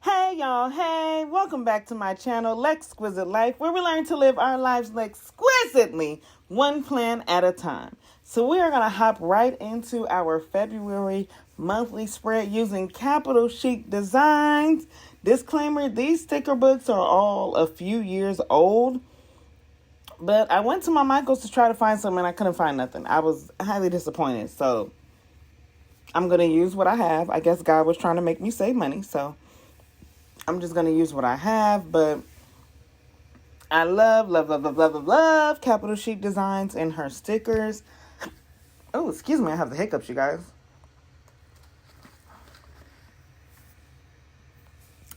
Hey y'all, hey, welcome back to my channel, Lexquisite Life, where we learn to live our lives exquisitely, one plan at a time. So we are going to hop right into our February monthly spread using capital Chic designs. Disclaimer, these sticker books are all a few years old, but I went to my Michael's to try to find some and I couldn't find nothing. I was highly disappointed, so I'm going to use what I have. I guess God was trying to make me save money, so I'm just going to use what I have, but I love Capital Chic Designs and her stickers. Oh, excuse me, I have the hiccups, you guys.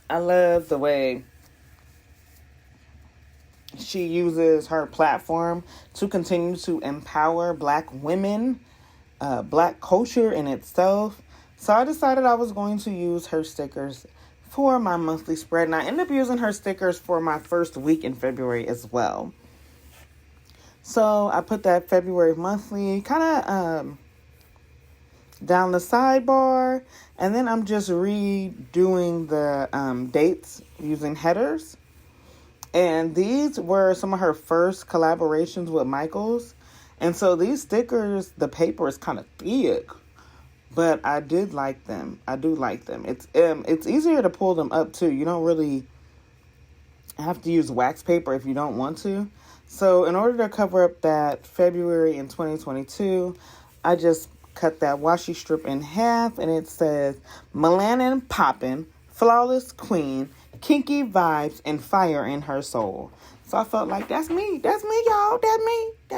I love the way she uses her platform to continue to empower Black women, Black culture in itself. So I decided I was going to use her stickers for my monthly spread, and I ended up using her stickers for my first week in February as well. So I put that February monthly kind of down the sidebar, and then I'm just redoing the dates using headers. And these were some of her first collaborations with Michaels. And so these stickers, the paper is kind of thick, but I did like them. I do like them. It's easier to pull them up too. You don't really have to use wax paper if you don't want to. So in order to cover up that February in 2022, I just cut that washi strip in half, and it says Melanin Poppin', Flawless Queen, Kinky Vibes, and Fire in Her Soul. So I felt like that's me, y'all, that's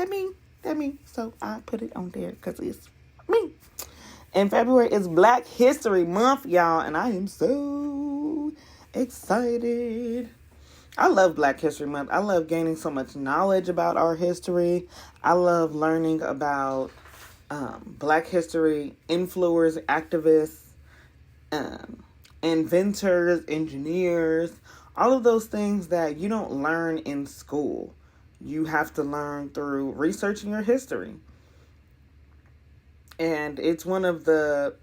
me. So I put it on there because it's me. And February is Black History Month, y'all, and I am so excited. I love Black History Month. I love gaining so much knowledge about our history. I love learning about Black history influencers, activists, inventors, engineers, all of those things that you don't learn in school. You have to learn through researching your history. And it's one of the,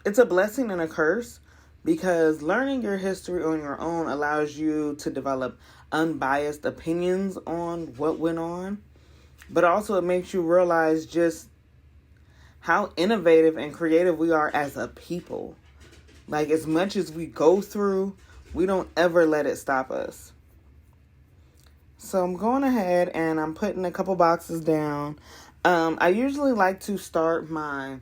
it's a blessing and a curse, because learning your history on your own allows you to develop unbiased opinions on what went on. But also it makes you realize just how innovative and creative we are as a people. Like, as much as we go through, we don't ever let it stop us. So I'm going ahead and I'm putting a couple boxes down. I usually like to start my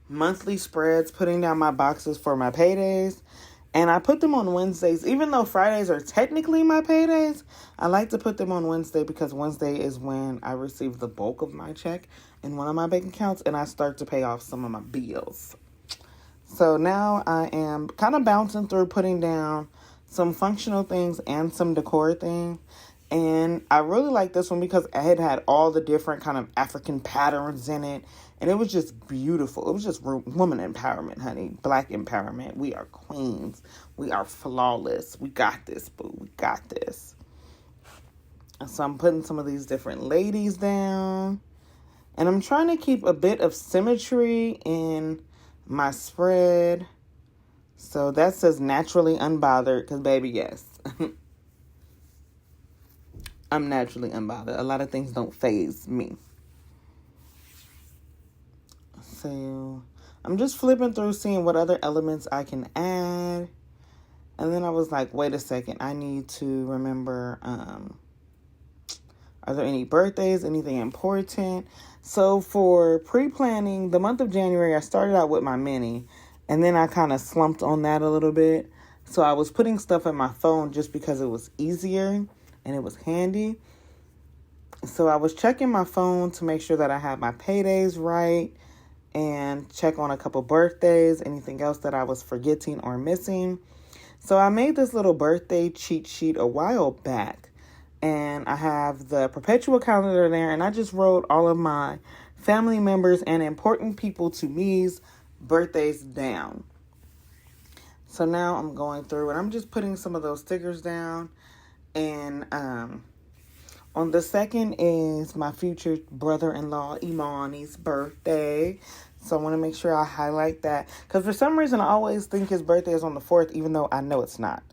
monthly spreads putting down my boxes for my paydays. And I put them on Wednesdays. Even though Fridays are technically my paydays, I like to put them on Wednesday because Wednesday is when I receive the bulk of my check in one of my bank accounts and I start to pay off some of my bills. So now I am kind of bouncing through putting down some functional things and some decor things. And I really like this one because it had all the different kind of African patterns in it. And it was just beautiful. It was just woman empowerment, honey. Black empowerment. We are queens. We are flawless. We got this, boo. We got this. So I'm putting some of these different ladies down. And I'm trying to keep a bit of symmetry in my spread. So that says naturally unbothered because, baby, yes. I'm naturally unbothered. A lot of things don't faze me. So I'm just flipping through, seeing what other elements I can add. And then I was like, wait a second. I need to remember, are there any birthdays, anything important? So for pre-planning, the month of January, I started out with my mini. And then I kind of slumped on that a little bit. So I was putting stuff in my phone just because it was easier and it was handy. So I was checking my phone to make sure that I had my paydays right and check on a couple birthdays, anything else that I was forgetting or missing. So I made this little birthday cheat sheet a while back. And I have the perpetual calendar there. And I just wrote all of my family members and important people to me's birthdays down. So now I'm going through and I'm just putting some of those stickers down. And on the 2nd is my future brother-in-law Imani's birthday. So I want to make sure I highlight that. Because for some reason, I always think his birthday is on the 4th, even though I know it's not.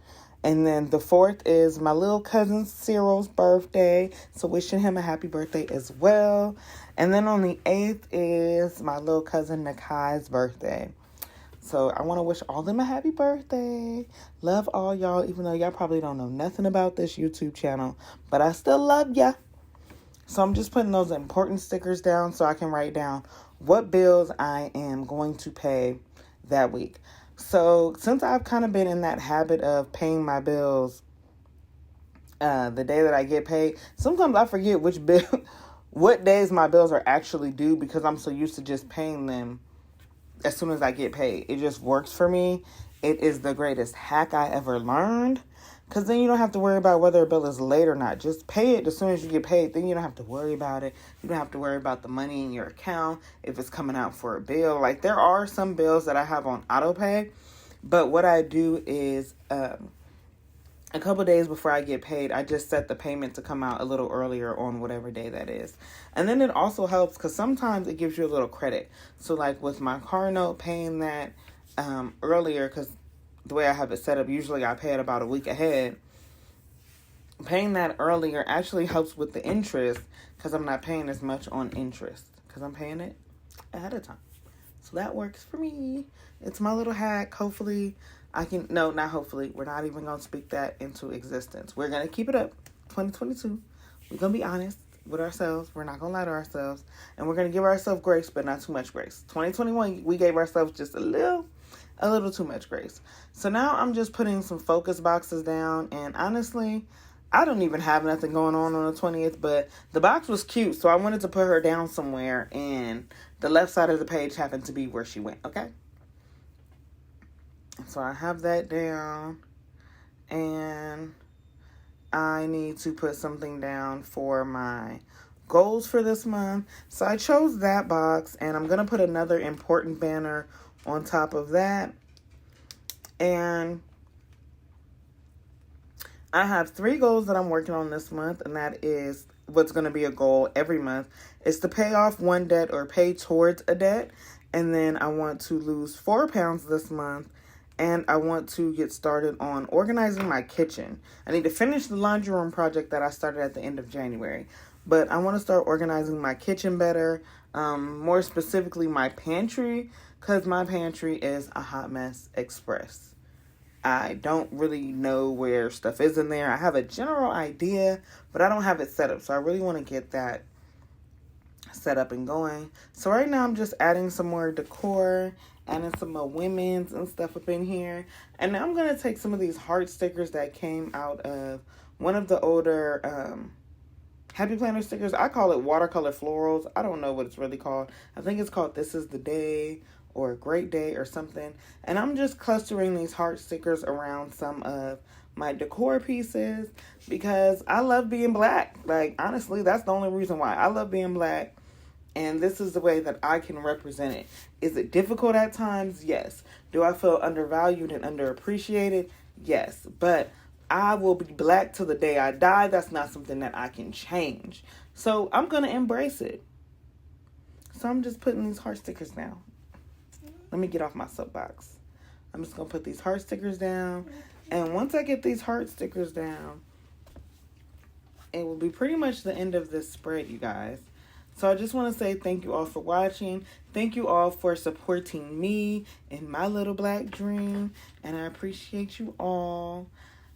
And then the 4th is my little cousin Cyril's birthday. So wishing him a happy birthday as well. And then on the 8th is my little cousin Nakai's birthday. So I want to wish all of them a happy birthday. Love all y'all, even though y'all probably don't know nothing about this YouTube channel. But I still love ya. So I'm just putting those important stickers down so I can write down what bills I am going to pay that week. So since I've kind of been in that habit of paying my bills the day that I get paid, sometimes I forget what days my bills are actually due because I'm so used to just paying them as soon as I get paid. It just works for me. It is the greatest hack I ever learned. Because then you don't have to worry about whether a bill is late or not. Just pay it as soon as you get paid. Then you don't have to worry about it. You don't have to worry about the money in your account if it's coming out for a bill. Like, there are some bills that I have on auto pay. But what I do is a couple days before I get paid, I just set the payment to come out a little earlier on whatever day that is. And then it also helps because sometimes it gives you a little credit. So, like, with my car note, paying that earlier, because the way I have it set up, usually I pay it about a week ahead. Paying that earlier actually helps with the interest because I'm not paying as much on interest because I'm paying it ahead of time. So that works for me. It's my little hack. Hopefully I can, no, not hopefully. We're not even going to speak that into existence. We're going to keep it up. 2022. We're going to be honest with ourselves. We're not going to lie to ourselves. And we're going to give ourselves grace, but not too much grace. 2021, we gave ourselves just a little too much grace. So now I'm just putting some focus boxes down. And honestly, I don't even have nothing going on the 20th, but the box was cute. So I wanted to put her down somewhere. And the left side of the page happened to be where she went. Okay. So I have that down. And I need to put something down for my goals for this month. So I chose that box. And I'm going to put another important banner on top of that. And I have 3 goals that I'm working on this month, and that is what's going to be a goal every month is to pay off one debt or pay towards a debt. And then I want to lose 4 pounds this month, and I want to get started on organizing my kitchen. I need to finish the laundry room project that I started at the end of January, but I want to start organizing my kitchen better, more specifically my pantry, because my pantry is a hot mess express. I don't really know where stuff is in there. I have a general idea, but I don't have it set up. So I really want to get that set up and going. So right now I'm just adding some more decor, adding some more women's and stuff up in here. And now I'm going to take some of these heart stickers that came out of one of the older Happy Planner stickers. I call it watercolor florals. I don't know what it's really called. I think it's called This Is the Day or Great Day or something. And I'm just clustering these heart stickers around some of my decor pieces because I love being black. Like, honestly, that's the only reason why. I love being black, and this is the way that I can represent it. Is it difficult at times? Yes. Do I feel undervalued and underappreciated? Yes. But I will be black till the day I die. That's not something that I can change. So I'm going to embrace it. So I'm just putting these heart stickers down. Let me get off my soapbox. I'm just going to put these heart stickers down. And once I get these heart stickers down, it will be pretty much the end of this spread, you guys. So I just want to say thank you all for watching. Thank you all for supporting me in my little black dream. And I appreciate you all.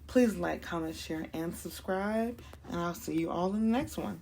Please like, comment, share, and subscribe. And I'll see you all in the next one.